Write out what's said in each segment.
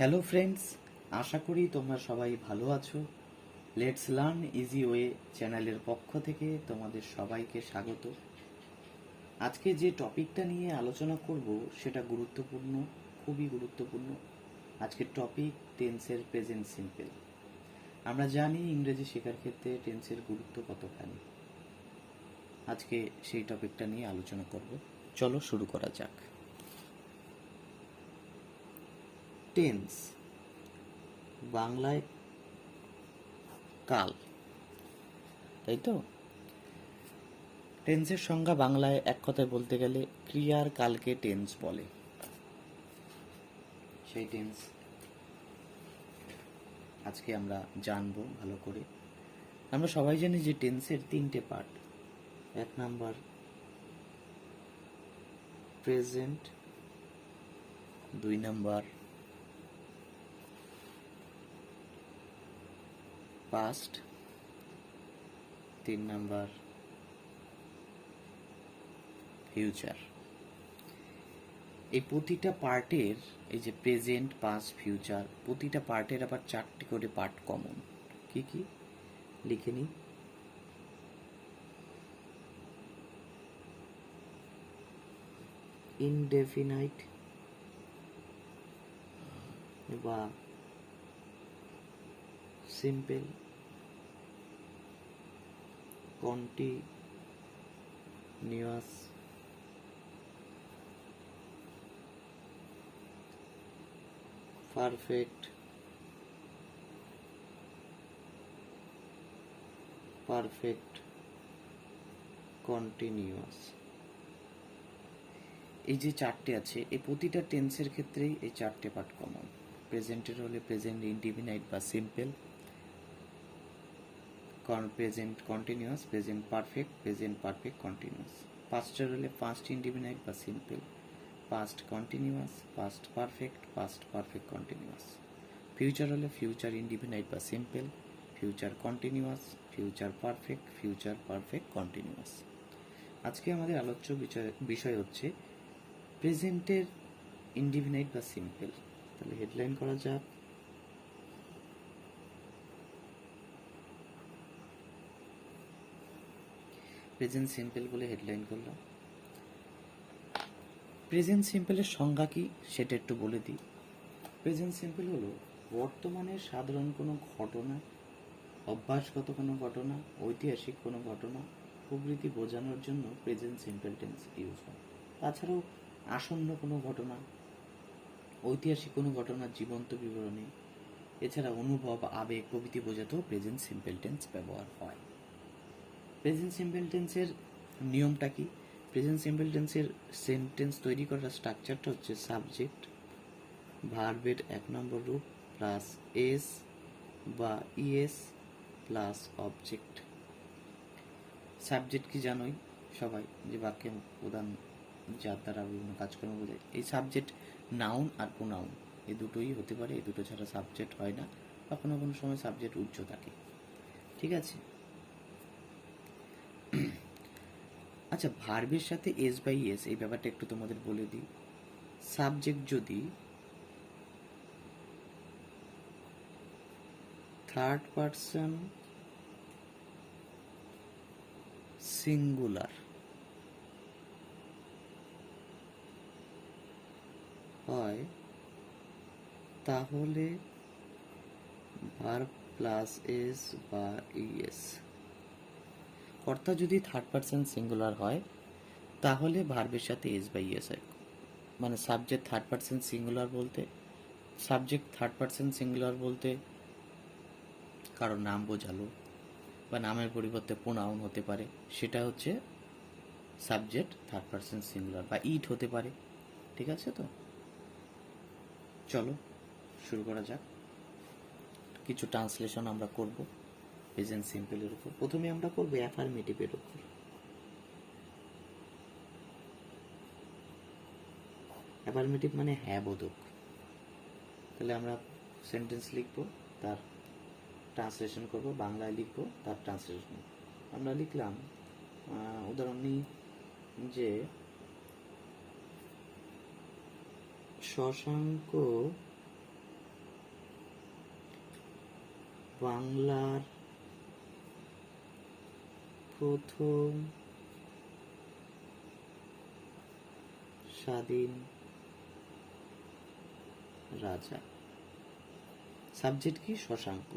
Hello friends, আশা করি তোমরা সবাই ভালো আছো। লেটস লার্ন ইজি ওয়ে চ্যানেলের পক্ষ থেকে তোমাদের সবাইকে স্বাগত। আজকে যে টপিকটা নিয়ে আলোচনা করব সেটা গুরুত্বপূর্ণ, খুবই গুরুত্বপূর্ণ। আজকের টপিক টেন্সের প্রেজেন্ট সিম্পল। আমরা জানি ইংরেজি শেখার ক্ষেত্রে টেন্সের গুরুত্ব কতখানি। আজকে সেই টপিকটা নিয়ে আলোচনা করব। চলো শুরু করা যাক। টেন্স বাংলায় কাল, তাই তো? টেন্সের সংজ্ঞা বাংলায় এক কথায় বলতে গেলে ক্রিয়ার কালকে টেন্স বলে। সেই টেন্স আজকে আমরা জানবো ভালো করে। আমরা সবাই জানি যে টেন্সের তিনটে পার্ট। এক নাম্বার প্রেজেন্ট, দুই নাম্বার পাস্ট, তিন নাম্বার ফিউচার। এই প্রতিটা পার্টের, এই যে প্রেজেন্ট, পাস্ট, ফিউচার, প্রতিটা পার্টের আবার চারটি করে পার্ট কমন। কি কি লিখে নিই। ইনডেফিনাইট বা সিম্পল, কন্টিনিউয়াস, পারফেক্ট, কন্টিনিউয়াস। এই যে চারটে আছে, এই প্রতিটা টেন্সের ক্ষেত্রেই এই চারটে পার্ট কমন। প্রেজেন্টের হলে প্রেজেন্ট ইনডিফিনাইট বা simple, present continuous, present perfect continuous. পাস্টের হলে পাস্ট ইনডিফিনাইট বা simple, past continuous, past perfect continuous. Future হলে ফিউচার ইনডিফিনাইট বা simple, future continuous, future perfect continuous. আজকে আমাদের আলোচ্য বিষয় হচ্ছে প্রেজেন্টের ইনডিফিনাইট বা সিম্পল। তাহলে হেডলাইন করা যাক। প্রেজেন্ট সিম্পল বলে হেডলাইন করলাম। প্রেজেন্ট সিম্পলের সংজ্ঞা কি সেটা একটু বলে দিই। প্রেজেন্ট সিম্পল হলো বর্তমানের সাধারণ কোনো ঘটনা, অভ্যাসগত কোনো ঘটনা, ঐতিহাসিক কোনো ঘটনা প্রভৃতি বোঝানোর জন্য প্রেজেন্ট সিম্পল টেন্স ইউজ হয়। তাছাড়াও আসন্ন কোনো ঘটনা, ঐতিহাসিক কোনো ঘটনার জীবন্ত বিবরণী, এছাড়া অনুভব, আবেগ প্রভৃতি বোঝাতেও প্রেজেন্ট সিম্পল টেন্স ব্যবহার হয়। প্রেজেন্ট সিম্পল টেন্সের নিয়মটা কি? প্রেজেন্ট সিম্পল টেন্সের সেন্টেন্স তৈরি করার স্ট্রাকচারটা হচ্ছে সাবজেক্ট, ভার্বের এক নম্বর রূপ প্লাস এস বা ইএস প্লাস অবজেক্ট। সাবজেক্ট কি জানোই সবাই, যে বাক্যে প্রধান যার দ্বারা বিভিন্ন কাজকর্ম বোঝায়। এই সাবজেক্ট নাউন আর প্রোনাউন এই দুটোই হতে পারে, এই দুটো ছাড়া সাবজেক্ট হয় না, বা কোনো কোনো সময় সাবজেক্ট উচ্চ থাকে। ঠিক আছে। আচ্ছা, ভার্বের সাথে এস বাই এস এই ব্যাপারটা একটু তোমাদের বলে দিই। সাবজেক্ট যদি থার্ড পারসন সিঙ্গুলার হয় তাহলে ভার্ব প্লাস এস বা ইএস। কর্তা যদি থার্ড পারসন সিঙ্গুলার হয় তাহলে ভার্বের সাথে এস বা ইএস হয়। মানে সাবজেক্ট থার্ড পারসন সিঙ্গুলার বলতে, কারো নাম বোঝালো বা নামের পরিবর্তে প্রোনাউন হতে পারে, সেটা হচ্ছে সাবজেক্ট থার্ড পারসন সিঙ্গুলার, বা ইট হতে পারে। ঠিক আছে তো? চলো শুরু করা যাক। কিছু ট্রান্সলেশন আমরা করব প্রেজেন্ট সিম্পলের উপর। প্রথমে আমরা করব অ্যাফার্মেটিভের উপর। অ্যাফার্মেটিভ মানে হ্যাঁ বোধক। তাহলে আমরা সেন্টেন্স লিখব, তার ট্রান্সলেশন করব, বাংলায় লিখব, তার ট্রান্সলেশন। আমরা লিখলাম, উদাহরণ নিই যে শশাঙ্ক বাংলার প্রথম স্বাধীন রাজা। সাবজেক্ট কি? শশাঙ্ক।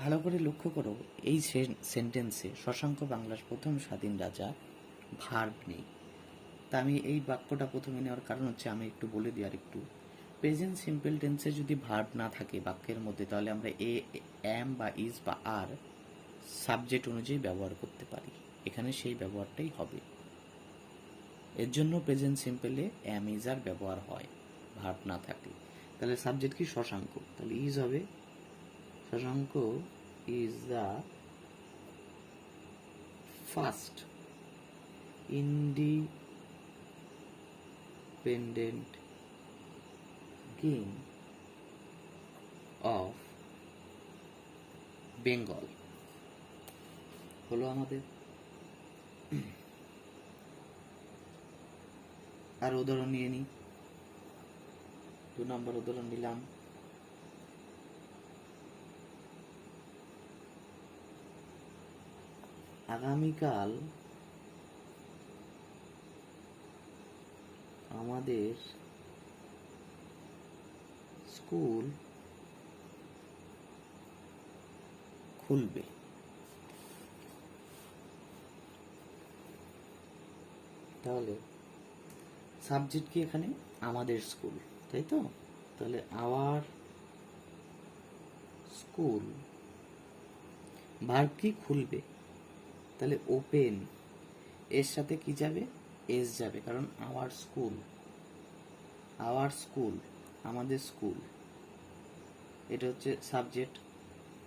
ভালো করে লক্ষ্য করো, এই সেন্টেন্সে শশাঙ্ক বাংলার প্রথম স্বাধীন রাজা, ভার্ব নেই। তা আমি এই বাক্যটা প্রথমে নেওয়ার কারণ হচ্ছে, আমি একটু বলে দিই আর একটু। প্রেজেন্ট সিম্পল টেন্সে যদি ভার্ব না থাকে বাক্যের মধ্যে, তাহলে আমরা এম বা ইজ বা আর সাবজেক্ট অনুযায়ী ব্যবহার করতে পারি। এখানে সেই ব্যবহারটাই হবে। এর জন্য প্রেজেন্ট সিম্পলে এম ইজ আর ব্যবহার হয় ভার্ব না থাকলে। তাহলে সাবজেক্ট কি? শশাঙ্ক। তাহলে ইজ হবে, Shashanka is the first independent king of Bengal. হলো আমাদের। আর উদাহরণ নিয়ে নিই। 2 নম্বর উদাহরণ নিলাম। আগামীকাল আমাদের স্কুল খুলবে। তাহলে সাবজেক্ট কি এখানে? আমাদের স্কুল, তাই তো? তাহলে আওয়ার স্কুল। ভার্ব কি? খুলবে। তাহলে ওপেন, এর সাথে কি যাবে? এস যাবে, কারণ আওয়ার স্কুল, আওয়ার স্কুল, আমাদের স্কুল, এটা হচ্ছে সাবজেক্ট।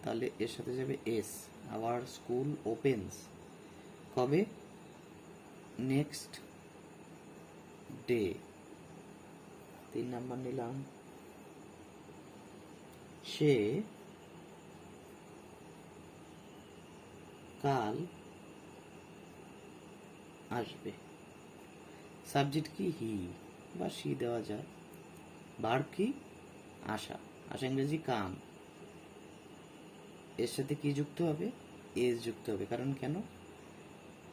তাহলে এর সাথে যাবে এস। আওয়ার স্কুল ওপেন্স কবে? Next day. 3 নাম্বার নিলাম। সে কাল আসবে। সাবজেক্ট কি? হি বা সি দেওয়া যায়। ভার্ব কি? আসা। আসা ইংরেজি কাম। এর সাথে কি যুক্ত হবে? এস যুক্ত হবে। কারণ কেন?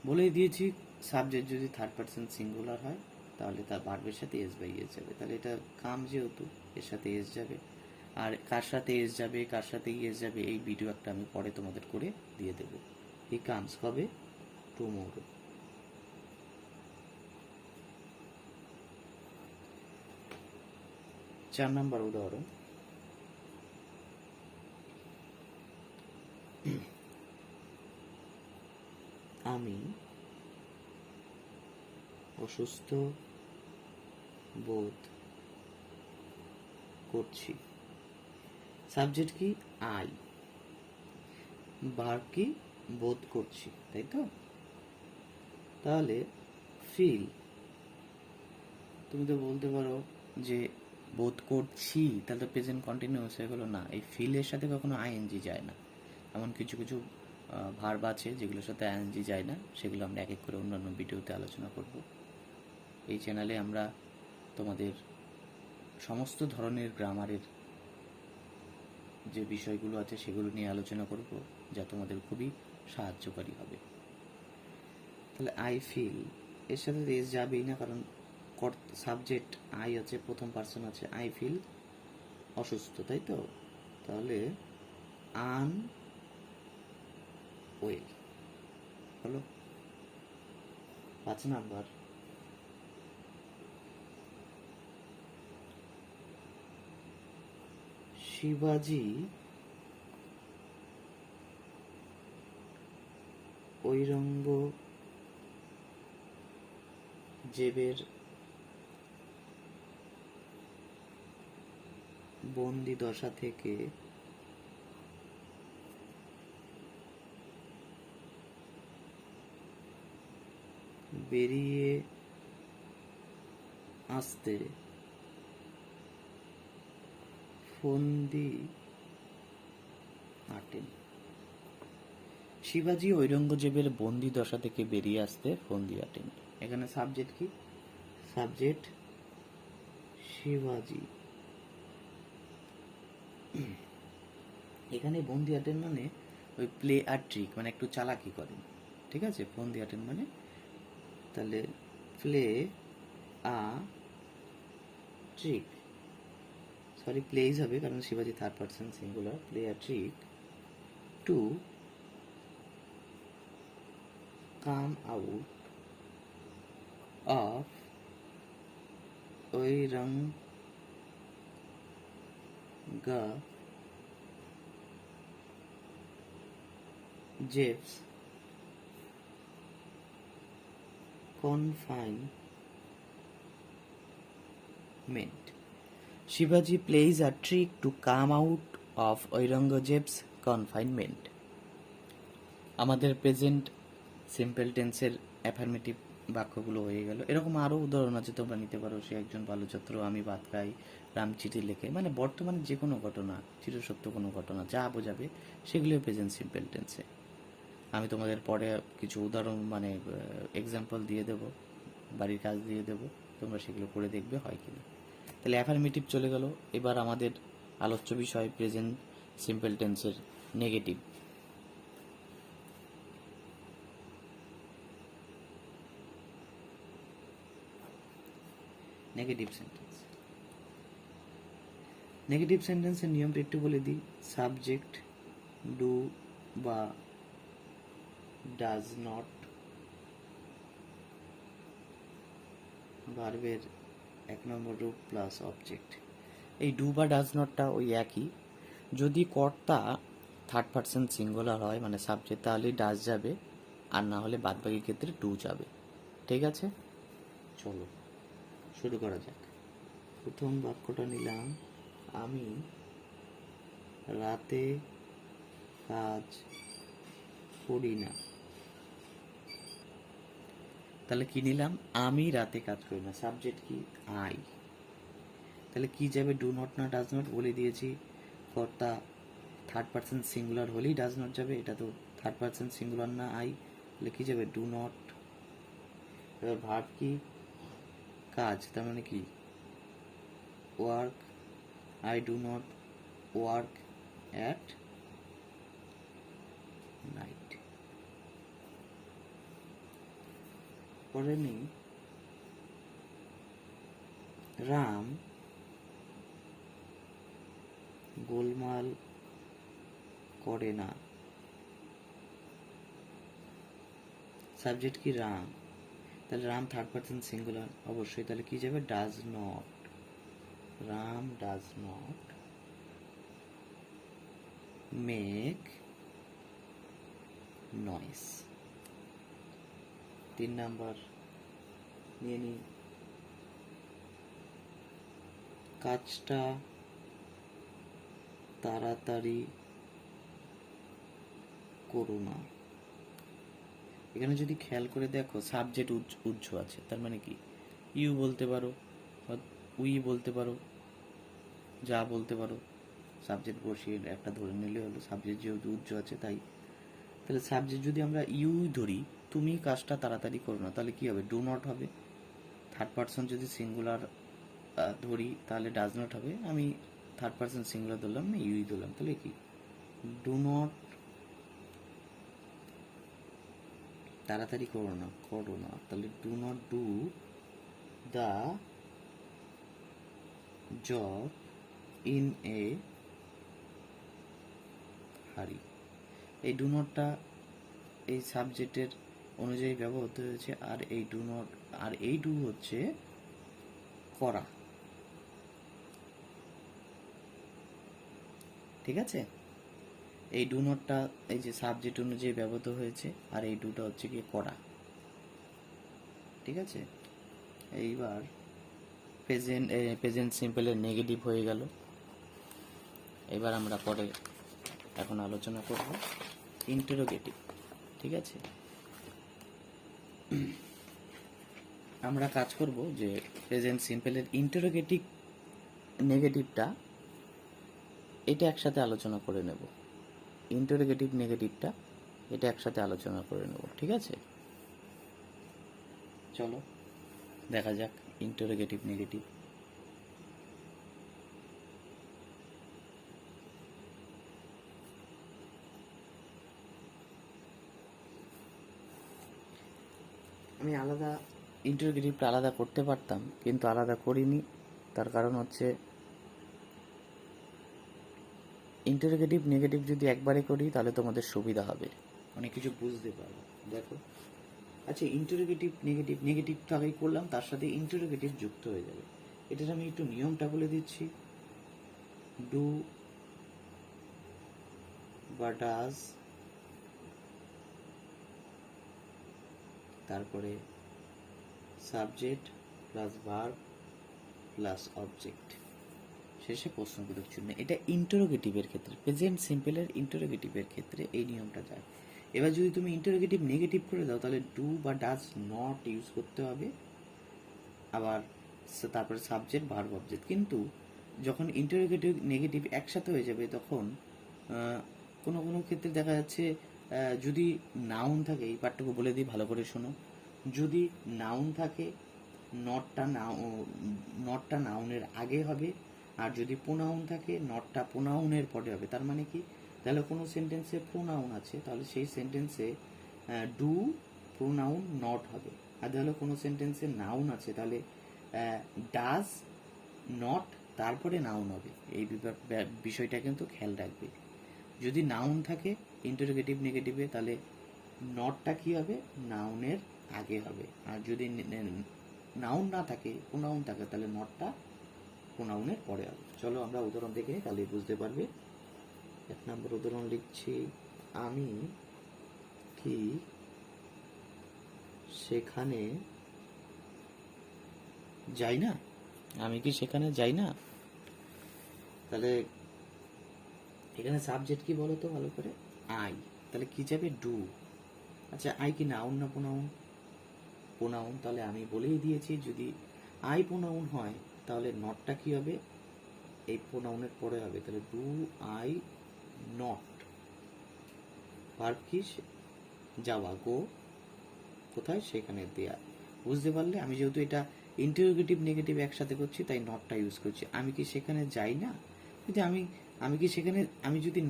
বলেই দিয়েছি, সাবজেক্ট যদি থার্ড পারসন সিঙ্গুলার হয় তাহলে তার ভার্বের সাথে এস বাই এস যাবে। তাহলে এটা কাম, যেহেতু এর সাথে এস যাবে। আর কার সাথে এস যাবে, কার সাথে এস যাবে, এই ভিডিও একটা আমি পরে তোমাদের করে দিয়ে দেবো। হি কামস কবে? টুমোরো। 4 নাম্বার উদাহরণ। আমি অসুস্থ বোধ করছি। সাবজেক্ট কি? আই। ভার্ব কি? বোধ করছি, তাই তো? তাহলে ফিল, তুমি তো বলতে পারো যে বোধ করছি, তাহলে প্রেজেন্ট কন্টিনিউয়াস হয়ে গেলো না। এই ফিলের সাথে কখনো আইএনজি যায় না। এমন কিছু কিছু ভার্ব আছে যেগুলোর সাথে আইএনজি যায় না, সেগুলো আমরা এক এক করে অন্যান্য ভিডিওতে আলোচনা করব। এই চ্যানেলে আমরা তোমাদের সমস্ত ধরনের গ্রামারের যে বিষয়গুলো আছে সেগুলো নিয়ে আলোচনা করব, যা তোমাদের খুবই সাহায্যকারী হবে। তাহলে আই ফিল, এর সাথে এস যাবেই না, কারণ সাবজেক্ট আই আছে, প্রথম পার্সন আছে। আই ফিল অসুস্থ, তাই তো? তাহলে আন ওয়েল হলো। 5 নাম্বার, শিবাজি ঔরঙ্গজেবের বন্দি দশা থেকে বেরিয়ে আসতে ফন্দি আটেন। শিবাজি ঔরঙ্গজেবের বন্দি দশা থেকে বেরিয়ে আসতে ফন্দি আটেন। এখানে সাবজেক্ট কি? সাবজেক্ট শিবাজি। এখানে বন্দি আটেন মানে ওই প্লে আর ট্রিক, মানে একটু চালাকি করেন, ঠিক আছে। বন্দি আটেন মানে তাহলে play a trick, sorry plays হবে কারণ শিবাজি third person singular, play a trick to come out of Aurangzeb's confinement. Shivaji plays a trick to come out of Aurangzeb's confinement. আমাদের প্রেজেন্ট সিম্পল টেন্সের অ্যাফার্মেটিভ বাক্যগুলো হয়ে গেল। এরকম আরও উদাহরণ আছে, তোমরা নিতে পারো। সে একজন ভালো ছাত্র, আমি ভাত খাই, রাম চিঠি লেখে। মানে বর্তমানে যে কোনো ঘটনা, চিরসত্য কোনো ঘটনা যা বোঝাবে সেগুলিও প্রেজেন্ট সিম্পল টেন্সে। আমি তোমাদের পরে কিছু উদাহরণ মানে এক্সাম্পল দিয়ে দেবো, বাড়ির কাজ দিয়ে দেবো, তোমরা সেগুলো করে দেখবে হয় কিনা। তাহলে অ্যাফার্মেটিভ চলে গেল। এবার আমাদের আলোচ্য বিষয় প্রেজেন্ট সিম্পল টেন্সের নেগেটিভ। Negative sentence. নেগেটিভ সেন্টেন্সের নিয়মটা একটু বলে দিই। সাবজেক্ট ডু বা ডাজ নট, ভার্বের 1 নম্বর রূপ প্লাস অবজেক্ট। এই ডু বা ডাজ নটটা ওই একই। যদি কর্তা থার্ড পার্সন সিঙ্গুলার হয় মানে সাবজেক্ট, তাহলে ডাজ যাবে, আর না হলে বাদবাকির ক্ষেত্রে ডু যাবে, ঠিক আছে। চলো শুরু করা যাক। প্রথম বাক্যটা নিলাম, আমি রাতে কাজ করি না। তাহলে কি নিলাম, আমি রাতে কাজ করি না, সাবজেক্ট কি আই। তাহলে কি যাবে, ডু নট না ডাজ নট, বলে দিয়েছি কর্তা থার্ড পার্সন সিঙ্গুলার হলেই ডাজ নট যাবে, এটা তো থার্ড পার্সন সিঙ্গুলার না আই, তাহলে কি যাবে ডু নট। এবার ভার্ব কি কাজ, তার মানে কি work, I do not work at night. পরে নেই রাম গোলমাল করে না, সাবজেক্ট কি রাম, তাহলে রাম থার্ড পার্সন সিঙ্গুলার অবশ্যই, তাহলে কি যাবে does not, Ram does not make noise. 3 number নিয়ে নিই, কাজটা তাড়াতাড়ি করো না। এখানে যদি খেয়াল করে দেখো সাবজেক্ট উজ্জ আছে, তার মানে কি ইউ বলতে পারো, উই বলতে পারো, যা বলতে পারো, সাবজেক্ট বসিয়ে একটা ধরে নিলে হলো। সাবজেক্ট যেহেতু উজ্জ আছে তাই। তাহলে সাবজেক্ট যদি আমরা ইউ ধরি, তুমি কাজটা তাড়াতাড়ি করো না, তাহলে কি হবে ডু নট হবে। থার্ড পার্সন যদি সিঙ্গুলার ধরি তাহলে ডাজ নট হবে। আমি থার্ড পার্সন সিঙ্গুলার ধরলাম না, ইউই ধরলাম, তাহলে কি ডু নট তাড়াতাড়ি করো না, তাহলে do not do the job in a হারি। এই ডু নটটা এই সাবজেক্টের অনুযায়ী ব্যবহৃত হয়েছে, আর এই ডু নট আর এই ডু হচ্ছে করা, ঠিক আছে। এই ডু নটটা এই যে সাবজেক্ট অনুযায়ী ব্যবহৃত হয়েছে, আর এই ডুটা হচ্ছে কি করা, ঠিক আছে। এইবার প্রেজেন্ট সিম্পলের নেগেটিভ হয়ে গেল। এবার আমরা পরে এখন আলোচনা করব ইন্টারোগেটিভ, ঠিক আছে। আমরা কাজ করব যে প্রেজেন্ট সিম্পলের ইন্টারোগেটিভ নেগেটিভটা এটা একসাথে আলোচনা করে নেব। ইন্টারোগেটিভ নেগেটিভটা এটা একসাথে আলোচনা করে নেব, ঠিক আছে। চলো দেখা যাক ইন্টারোগেটিভ নেগেটিভ। আমি আলাদা ইন্টারোগেটিভটা আলাদা করতে পারতাম, কিন্তু আলাদা করিনি। তার কারণ হচ্ছে ইন্টারোগেটিভ নেগেটিভ যদি একবারে করি তাহলে তোমাদের সুবিধা হবে, অনেক কিছু বুঝতে পারবো। দেখো, আচ্ছা, ইন্টারোগেটিভ নেগেটিভ, নেগেটিভ তো আগেই করলাম, তার সাথে ইন্টারোগেটিভ যুক্ত হয়ে যাবে। এটার আমি একটু নিয়মটা বলে দিচ্ছি। ডু বা ডাজ, তারপরে subject plus verb plus object, শেষে প্রশ্নবোধক চিহ্ন। এটা ইন্টারোগেটিভের ক্ষেত্রে, প্রেজেন্ট সিম্পলের ইন্টারোগেটিভের ক্ষেত্রে এই নিয়মটা যায়। এবার যদি তুমি ইন্টারোগেটিভ নেগেটিভ করে দাও তাহলে ডু বা ডাজ নট ইউজ করতে হবে, আবার তারপরে সাবজেক্ট ভার্ব অবজেক্ট। কিন্তু যখন ইন্টারোগেটিভ নেগেটিভ একসাথে হয়ে যাবে তখন কোনো কোনো ক্ষেত্রে দেখা যাচ্ছে যদি নাউন থাকে, এই পার্টটুকু বলে দিই ভালো করে শোনো, যদি নাউন থাকে নটটা নাউনের আগে হবে, আর যদি প্রোনাউন থাকে নটটা প্রোনাউনের পরে হবে। তার মানে কি, তাহলে কোনো সেন্টেন্সে প্রোনাউন আছে তাহলে সেই সেন্টেন্সে ডু প্রোনাউন নট হবে, আর তাহলে কোনো সেন্টেন্সে নাউন আছে তাহলে ডাজ নট তারপরে নাউন হবে। এই বিষয়টা কিন্তু খেয়াল রাখবে। যদি নাউন থাকে ইন্টারোগেটিভ নেগেটিভে তাহলে নটটা কি হবে, নাউনের আগে হবে, আর যদি নাউন না থাকে প্রোনাউন থাকে তাহলে নটটা প্রোনাউনের পরে হবে। চলো আমরা উদাহরণ দেখে নিই, তাহলে বুঝতে পারবে। 1 নম্বর উদাহরণ লিখছি, আমি কি সেখানে যাই না। আমি কি সেখানে যাই না, তাহলে এখানে সাবজেক্ট কি বলো তো ভালো করে, আই, তাহলে কি যাবে, ডু। আচ্ছা, আই কি নাউন না প্রোনাউন? প্রোনাউন, তাহলে আমি বলেই দিয়েছি যদি আই প্রোনাউন হয় তাহলে নটটা কি হবে, এই প্রোনাউনের পরে হবে, তাহলে ডু আই নট। ভার্ব কি, যাওয়া, গো, কোথায়, সেখানে, দেয়া। বুঝতে পারলে? আমি যেহেতু এটা ইন্টারোগেটিভ নেগেটিভ একসাথে করছি তাই নটটা ইউজ করছি। আমি কি সেখানে যাই না, যদি আমি কি সেখানে, আমি যদি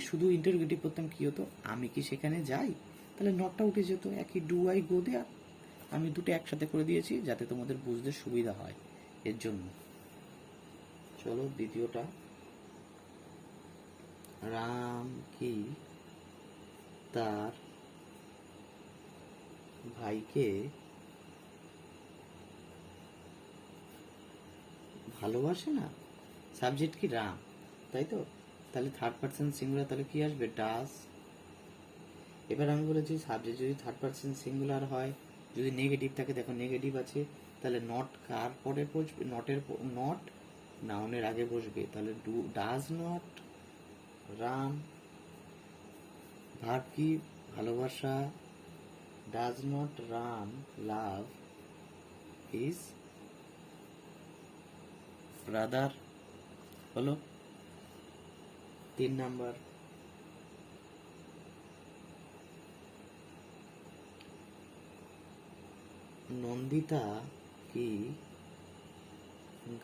শুধু ইন্টারোগেটিভ করতাম কি হতো, আমি কি সেখানে যাই, তাহলে নটটা উঠে যেত, একই ডু আই গো দেয়া। আমি দুটো একসাথে করে দিয়েছি যাতে তোমাদের বুঝতে সুবিধা হয়, এর জন্য। চলো দ্বিতীয়টা, রাম কি তার ভাইকে ভালোবাসে না। সাবজেক্ট কি, রাম, তাই তো? তাহলে থার্ড পার্সন সিঙ্গুলার, তাহলে কি আসবে, ডাজ। এবার আমি বলেছি সাবজেক্ট যদি থার্ড পার্সন সিঙ্গুলার হয়, যদি নেগেটিভ থাকে, দেখো নেগেটিভ আছে, তাহলে নট কার পরে বসবে, নট নাউনের আগে বসবে, তাহলে do does not Ram. Verb কি, ভালোবাসা, does not Ram love his brother, হলো। 3 নাম্বার, নন্দিতা কি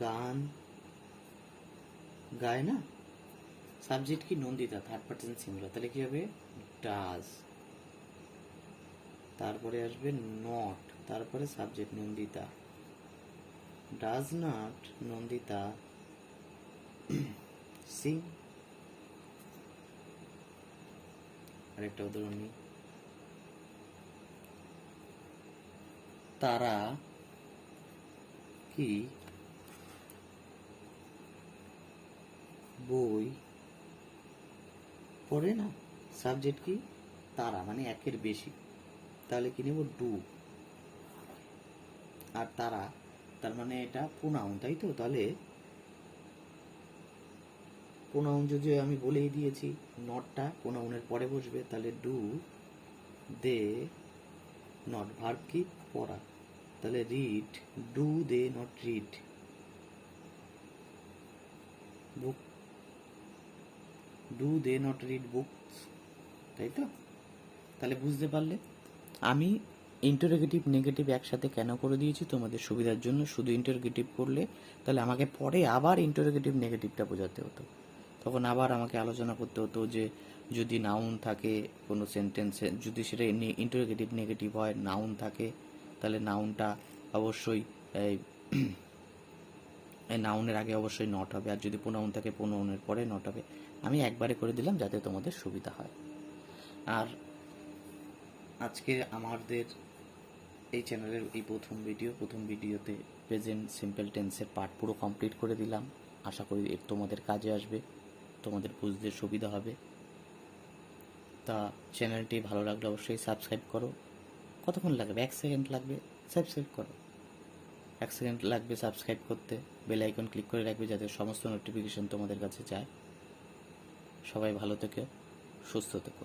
গান গায় না। সাবজেক্ট কি, নন্দিতা, থার্ড পার্সন সিঙ্গুলার, তাহলে কি হবে, ডাজ, তারপরে আসবে নট, তারপরে subject Nandita, does not Nandita Singh. আরেকটা উদাহরণ নিই, তারা কি বই পড়ে না। সাবজেক্ট কি, তারা, মানে একের বেশি, তাহলে কি নেব, ডু, আর তারা, তার মানে এটা প্রোনাউন, তাই তো? তাহলে প্রোনাউন যদি আমি বলেই দিয়েছি নটটা প্রোনাউনের পরে বসবে, তাহলে ডু দে নট। ভার্ব কি, পড়া, তাহলে read, do they not read book, do they not read books, তাই তো? তাহলে বুঝতে পারলে আমি ইন্টারোগেটিভ নেগেটিভ একসাথে কেন করে দিয়েছি, তোমাদের সুবিধার জন্য। শুধু ইন্টারোগেটিভ করলে তাহলে আমাকে পরে আবার ইন্টারোগেটিভ নেগেটিভটা বোঝাতে হতো, তখন আবার আমাকে আলোচনা করতে হতো যে যদি নাউন থাকে কোনো সেন্টেন্সে, যদি সেটা ইন্টারোগেটিভ নেগেটিভ হয়, নাউন থাকে তাহলে নাউনটা অবশ্যই এই নাউনের আগে অবশ্যই নট হবে, আর যদি প্রোনাউন থাকে প্রোনাউনের পরে নট হবে। আমি একবারে করে দিলাম যাতে তোমাদের সুবিধা হয়। আর আজকে আমাদের এই চ্যানেলের এই প্রথম ভিডিওতে প্রেজেন্ট সিম্পল টেন্সের পার্ট পুরো কমপ্লিট করে দিলাম। আশা করি তোমাদের কাজে আসবে, তোমাদের বুঝতে সুবিধা হবে। তা চ্যানেলটি ভালো লাগলে অবশ্যই সাবস্ক্রাইব করো। কতক্ষণ লাগবে? 1 সেকেন্ড লাগবে, সাবস্ক্রাইব করো। 1 সেকেন্ড লাগবে সাবস্ক্রাইব করতে। বেল আইকন ক্লিক করে রাখবে যাতে সমস্ত নোটিফিকেশন তোমাদের কাছে যায়। সবাই ভালো থেকো, সুস্থ থেকো।